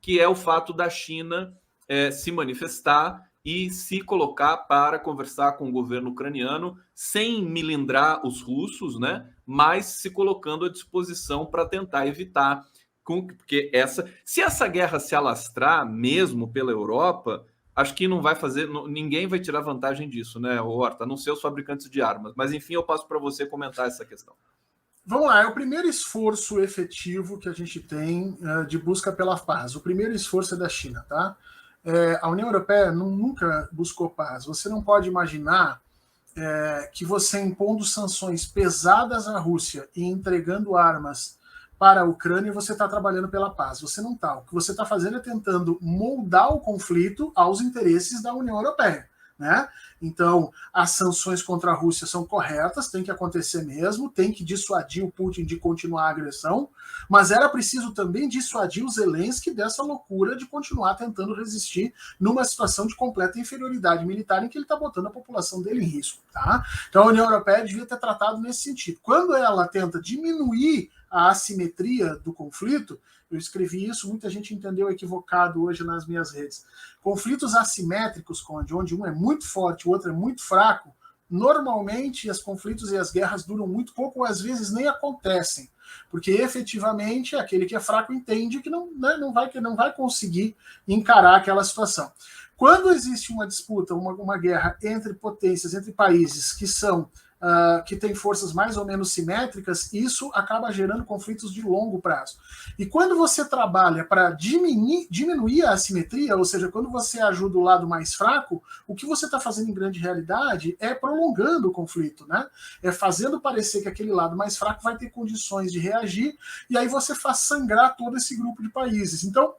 que é o fato da China se manifestar e se colocar para conversar com o governo ucraniano sem milindrar os russos, né? Mas se colocando à disposição para tentar evitar, porque se essa guerra se alastrar mesmo pela Europa, acho que não vai fazer, ninguém vai tirar vantagem disso, né, Horta? A não ser os fabricantes de armas. Mas enfim, eu passo para você comentar essa questão. Vamos lá, é o primeiro esforço efetivo que a gente tem de busca pela paz. O primeiro esforço é da China, tá? A União Europeia nunca buscou paz. Você não pode imaginar que você impondo sanções pesadas à Rússia e entregando armas para a Ucrânia, você está trabalhando pela paz. Você não está. O que você está fazendo é tentando moldar o conflito aos interesses da União Europeia. Né? Então, as sanções contra a Rússia são corretas, tem que acontecer mesmo, tem que dissuadir o Putin de continuar a agressão, mas era preciso também dissuadir o Zelensky dessa loucura de continuar tentando resistir numa situação de completa inferioridade militar em que ele está botando a população dele em risco. Tá? Então, a União Europeia devia ter tratado nesse sentido. Quando ela tenta diminuir a assimetria do conflito, eu escrevi isso, muita gente entendeu equivocado hoje nas minhas redes. Conflitos assimétricos, onde um é muito forte, o outro é muito fraco, normalmente os conflitos e as guerras duram muito pouco, ou às vezes nem acontecem, porque efetivamente aquele que é fraco entende que não vai conseguir encarar aquela situação. Quando existe uma disputa, uma guerra entre potências, entre países que têm forças mais ou menos simétricas, isso acaba gerando conflitos de longo prazo. E quando você trabalha para diminuir a assimetria, ou seja, quando você ajuda o lado mais fraco, o que você está fazendo em grande realidade é prolongando o conflito, né? É fazendo parecer que aquele lado mais fraco vai ter condições de reagir, e aí você faz sangrar todo esse grupo de países. Então,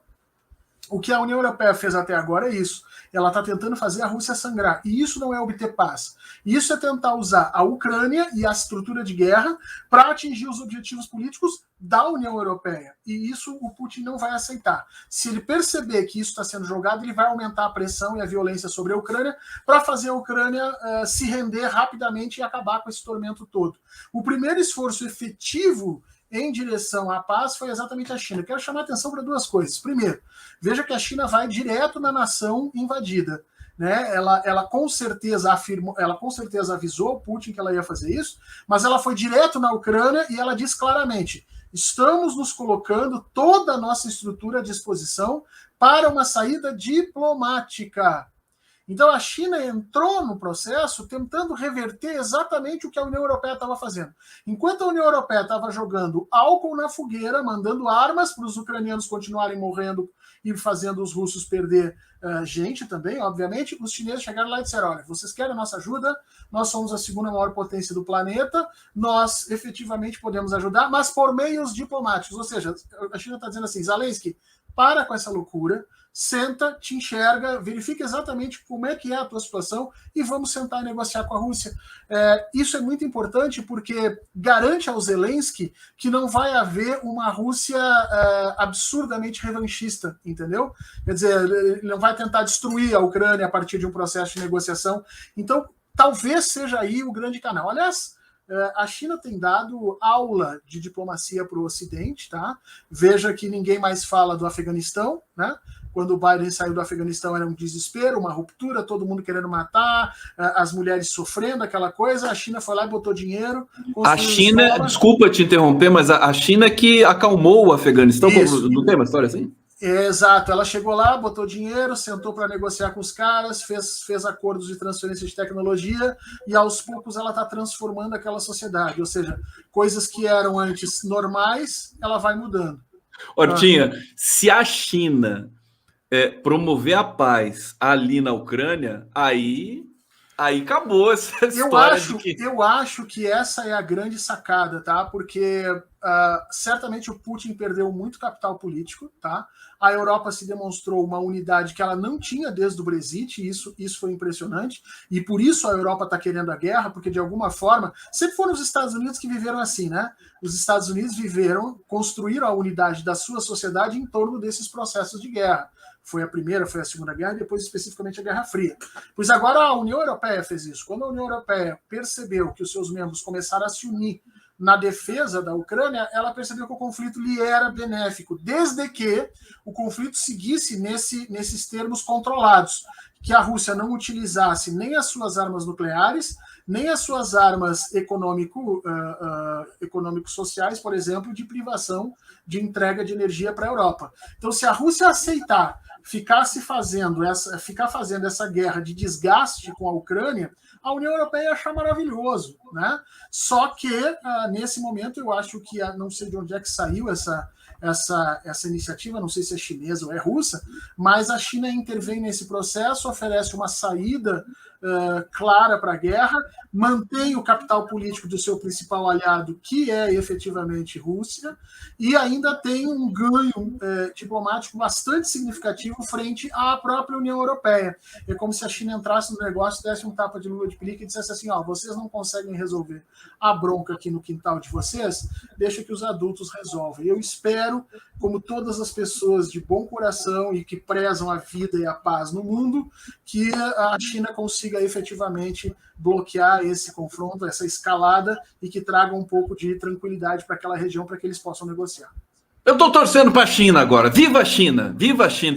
o que a União Europeia fez até agora é isso. Ela está tentando fazer a Rússia sangrar. E isso não é obter paz. Isso é tentar usar a Ucrânia e a estrutura de guerra para atingir os objetivos políticos da União Europeia. E isso o Putin não vai aceitar. Se ele perceber que isso está sendo jogado, ele vai aumentar a pressão e a violência sobre a Ucrânia para fazer a Ucrânia se render rapidamente e acabar com esse tormento todo. O primeiro esforço efetivo em direção à paz foi exatamente a China. Quero chamar a atenção para duas coisas. Primeiro, veja que a China vai direto na nação invadida. Né? Ela com certeza afirmou, ela com certeza avisou o Putin que ela ia fazer isso, mas ela foi direto na Ucrânia e ela diz claramente: estamos nos colocando toda a nossa estrutura à disposição para uma saída diplomática. Então a China entrou no processo tentando reverter exatamente o que a União Europeia estava fazendo. Enquanto a União Europeia estava jogando álcool na fogueira, mandando armas para os ucranianos continuarem morrendo e fazendo os russos perder gente também, obviamente, os chineses chegaram lá e disseram: olha, vocês querem a nossa ajuda? Nós somos a segunda maior potência do planeta, nós efetivamente podemos ajudar, mas por meios diplomáticos. Ou seja, a China está dizendo assim: Zelensky, para com essa loucura, senta, te enxerga, verifica exatamente como é que é a tua situação e vamos sentar e negociar com a Rússia. Isso é muito importante porque garante ao Zelensky que não vai haver uma Rússia absurdamente revanchista, entendeu? Quer dizer, ele não vai tentar destruir a Ucrânia a partir de um processo de negociação. Então, talvez seja aí o grande canal. Aliás, a China tem dado aula de diplomacia para o Ocidente, tá? Veja que ninguém mais fala do Afeganistão, né? Quando o Biden saiu do Afeganistão era um desespero, uma ruptura, todo mundo querendo matar, as mulheres sofrendo, aquela coisa. A China foi lá e botou dinheiro. A China, desculpa te interromper, mas a China que acalmou o Afeganistão, não tem uma história assim? Exato, ela chegou lá, botou dinheiro, sentou para negociar com os caras, fez acordos de transferência de tecnologia e aos poucos ela está transformando aquela sociedade, ou seja, coisas que eram antes normais, ela vai mudando. Hortinha, se a China promover a paz ali na Ucrânia, aí acabou essa história. Eu acho que essa é a grande sacada, tá? Porque certamente o Putin perdeu muito capital político, tá? A Europa se demonstrou uma unidade que ela não tinha desde o Brexit, e isso foi impressionante, e por isso a Europa está querendo a guerra, porque de alguma forma, sempre foram os Estados Unidos que viveram assim, né? Os Estados Unidos construíram a unidade da sua sociedade em torno desses processos de guerra. Foi a Primeira, foi a Segunda Guerra, e depois especificamente a Guerra Fria. Pois agora a União Europeia fez isso. Quando a União Europeia percebeu que os seus membros começaram a se unir na defesa da Ucrânia, ela percebeu que o conflito lhe era benéfico, desde que o conflito seguisse nesses termos controlados, que a Rússia não utilizasse nem as suas armas nucleares, nem as suas armas econômico-sociais, por exemplo, de privação de entrega de energia para a Europa. Então, se a Rússia aceitar ficar fazendo essa guerra de desgaste com a Ucrânia, a União Europeia ia achar maravilhoso, né? Só que, nesse momento, eu acho que, não sei de onde é que saiu essa iniciativa, não sei se é chinesa ou é russa, mas a China intervém nesse processo, oferece uma saída clara para a guerra, mantém o capital político do seu principal aliado, que é efetivamente Rússia, e ainda tem um ganho diplomático bastante significativo frente à própria União Europeia. É como se a China entrasse no negócio, desse um tapa de luva de pelica e dissesse assim, vocês não conseguem resolver a bronca aqui no quintal de vocês, deixa que os adultos resolvem. Eu espero, como todas as pessoas de bom coração e que prezam a vida e a paz no mundo, que a China consiga efetivamente bloquear esse confronto, essa escalada, e que traga um pouco de tranquilidade para aquela região, para que eles possam negociar. Eu estou torcendo para a China agora. Viva a China! Viva a China!